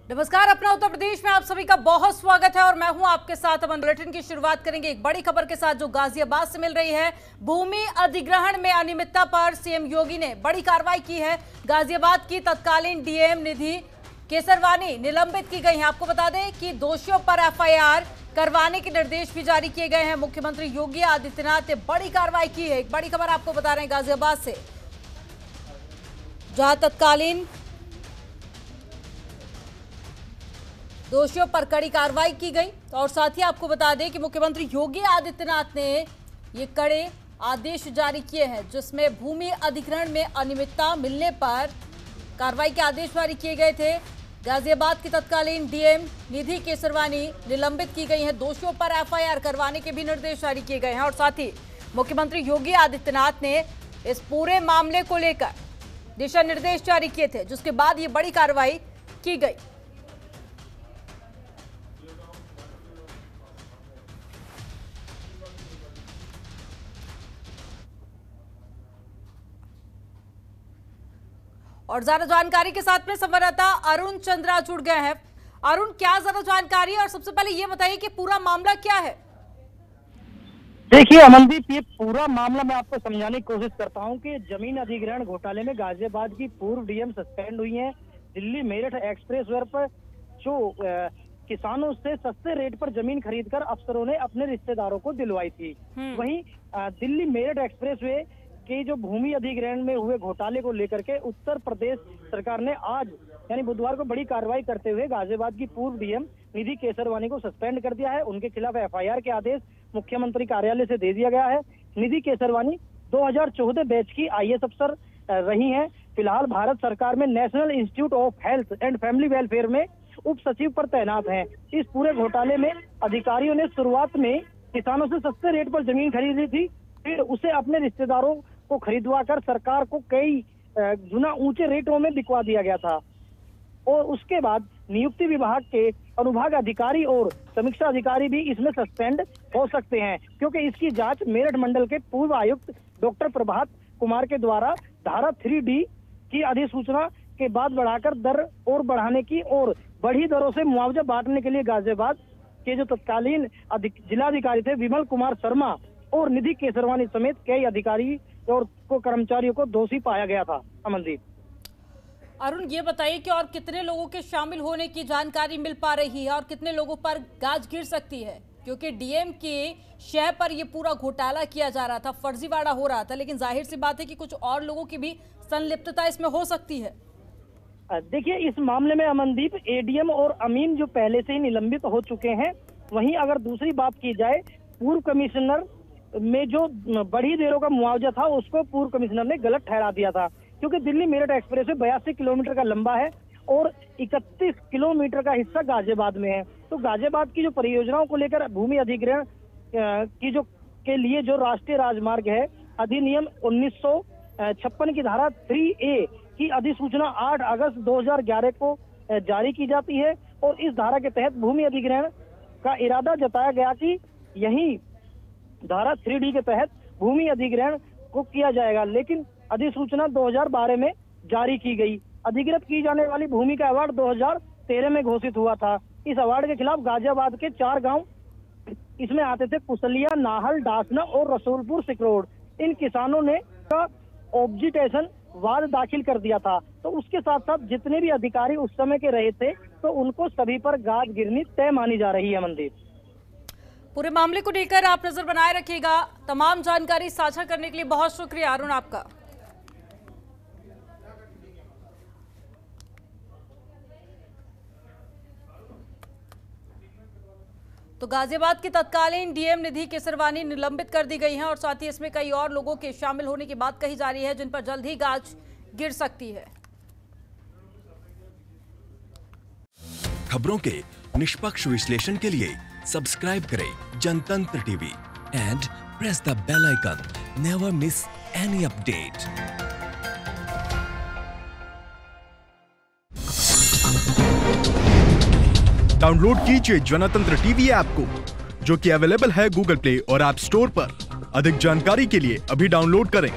नमस्कार, अपना उत्तर प्रदेश में आप सभी का बहुत स्वागत है और मैं हूं आपके साथ। अमन बुलेटिन की शुरुआत करेंगे एक बड़ी खबर के साथ जो गाजियाबाद से मिल रही है। भूमि अधिग्रहण में अनियमितता पर सीएम योगी ने बड़ी कार्रवाई की है। गाजियाबाद की तत्कालीन डीएम निधि केसरवानी निलंबित की गई है। आपको बता दें कि दोषियों पर एफआईआर करवाने के निर्देश भी जारी किए गए हैं। मुख्यमंत्री योगी आदित्यनाथ ने बड़ी कार्रवाई की है। एक बड़ी खबर आपको बता रहे हैं गाजियाबाद से, जहां तत्कालीन दोषियों पर कड़ी कार्रवाई की गई। और साथ ही आपको बता दें कि मुख्यमंत्री योगी आदित्यनाथ ने ये कड़े आदेश जारी किए हैं, जिसमें भूमि अधिग्रहण में अनियमितता मिलने पर कार्रवाई के आदेश जारी किए गए थे। गाजियाबाद की तत्कालीन डीएम निधि केसरवानी निलंबित की गई हैं। दोषियों पर एफआईआर करवाने के भी निर्देश जारी किए गए हैं। और साथ ही मुख्यमंत्री योगी आदित्यनाथ ने इस पूरे मामले को लेकर दिशा निर्देश जारी किए थे, जिसके बाद ये बड़ी कार्रवाई की गई। और ज्यादा जानकारी के साथ में संवाददाता अरुण चंद्रा जुड़ गए हैं। अरुण, क्या ज्यादा जानकारी है और सबसे पहले ये बताइए कि पूरा मामला क्या है? देखिए अमनदीप, ये पूरा मामला मैं आपको समझाने की कोशिश करता हूं कि जमीन अधिग्रहण घोटाले में गाजियाबाद की पूर्व डीएम सस्पेंड हुई हैं। दिल्ली मेरठ एक्सप्रेसवे पर जो किसानों से सस्ते रेट पर जमीन खरीदकर अफसरों ने अपने रिश्तेदारों को दिलवाई थी, वहीं दिल्ली मेरठ एक्सप्रेसवे कि जो भूमि अधिग्रहण में हुए घोटाले को लेकर के उत्तर प्रदेश सरकार ने आज यानी बुधवार को बड़ी कार्रवाई करते हुए गाजियाबाद की पूर्व डीएम निधि केसरवानी को सस्पेंड कर दिया है। उनके खिलाफ एफआईआर के आदेश मुख्यमंत्री कार्यालय से दे दिया गया है। निधि केसरवानी 2014 बैच की आईएएस अफसर रही हैं। फिलहाल भारत सरकार में national institute of health and family welfare में उप सचिव पर तैनात हैं। इस पूरे घोटाले में अधिकारियों ने शुरुआत में किसानों से सस्ते रेट पर जमीन खरीदी थी, फिर उसे अपने रिश्तेदारों को खरीदवा कर सरकार को कई गुना ऊंचे रेटों में बिकवा दिया गया था। और उसके बाद नियुक्ति विभाग के अनुभाग अधिकारी और समीक्षा अधिकारी भी इसमें सस्पेंड हो सकते हैं, क्योंकि इसकी जांच मेरठ मंडल के पूर्व आयुक्त डॉक्टर प्रभात कुमार के द्वारा धारा 3D की अधिसूचना के बाद बढ़ाकर दर और बढ़ाने की और बढ़ी दरों से मुआवजा बांटने के लिए गाजियाबाद के जो तत्कालीन जिलाधिकारी थे विमल कुमार शर्मा और निधि केसरवानी समेत कई अधिकारी और कर्मचारियों को दोषी पाया गया था। अमनदीप, अरुण, ये बताइए कि और कितने लोगों के शामिल होने की जानकारी मिल पा रही है और कितने लोगों पर गाज गिर सकती है? क्योंकि डीएम के शह पर ये पूरा घोटाला किया जा रहा था, फर्जीवाड़ा हो रहा था, लेकिन जाहिर सी बात है कि कुछ और लोगों की भी संलिप्तता इसमें हो सकती है। देखिए, इस मामले में अमनदीप एडीएम और अमीन जो पहले से ही निलंबित हो चुके हैं। वहीं अगर दूसरी बात की जाए, पूर्व कमिश्नर में जो बढ़ी देरों का मुआवजा था उसको पूर्व कमिश्नर ने गलत ठहरा दिया था, क्योंकि दिल्ली मेरठ एक्सप्रेस 82 किलोमीटर का लंबा है और 31 किलोमीटर का हिस्सा गाजियाबाद में है। तो गाजियाबाद की जो परियोजनाओं को लेकर भूमि अधिग्रहण की जो के लिए जो राष्ट्रीय राजमार्ग है अधिनियम 1956 की धारा 3A की अधिसूचना 8 अगस्त 2011 को जारी की जाती है। और इस धारा के तहत भूमि अधिग्रहण का इरादा जताया गया कि यही धारा 3D के तहत भूमि अधिग्रहण को किया जाएगा, लेकिन अधिसूचना 2012 में जारी की गई। अधिकृत की जाने वाली भूमि का अवार्ड 2013 में घोषित हुआ था। इस अवार्ड के खिलाफ गाजियाबाद के 4 गांव इसमें आते थे, कुशलिया, नाहल, डासना और रसूलपुर सिकरोड। इन किसानों ने ऑब्जेक्शन वाद दाखिल कर दिया था। तो उसके साथ साथ जितने भी अधिकारी उस समय के रहे थे, तो उनको सभी पर गाज गिरनी तय मानी जा रही है। मनदीप, पूरे मामले को लेकर आप नजर बनाए रखिएगा। तमाम जानकारी साझा करने के लिए बहुत शुक्रिया अरुण आपका। तो गाजियाबाद की तत्कालीन डीएम निधि केसरवानी निलंबित कर दी गई हैं और साथ ही इसमें कई और लोगों के शामिल होने की बात कही जा रही है, जिन पर जल्द ही गाज गिर सकती है। खबरों के निष्पक्ष विश्लेषण के लिए सब्सक्राइब करें Janatantra TV and press the bell icon. Never miss any update. Download कीजिए जनतंत्र टीवी ऐप को, जो कि अवेलेबल है गूगल प्ले और ऐप स्टोर पर। अधिक जानकारी के लिए अभी डाउनलोड करें।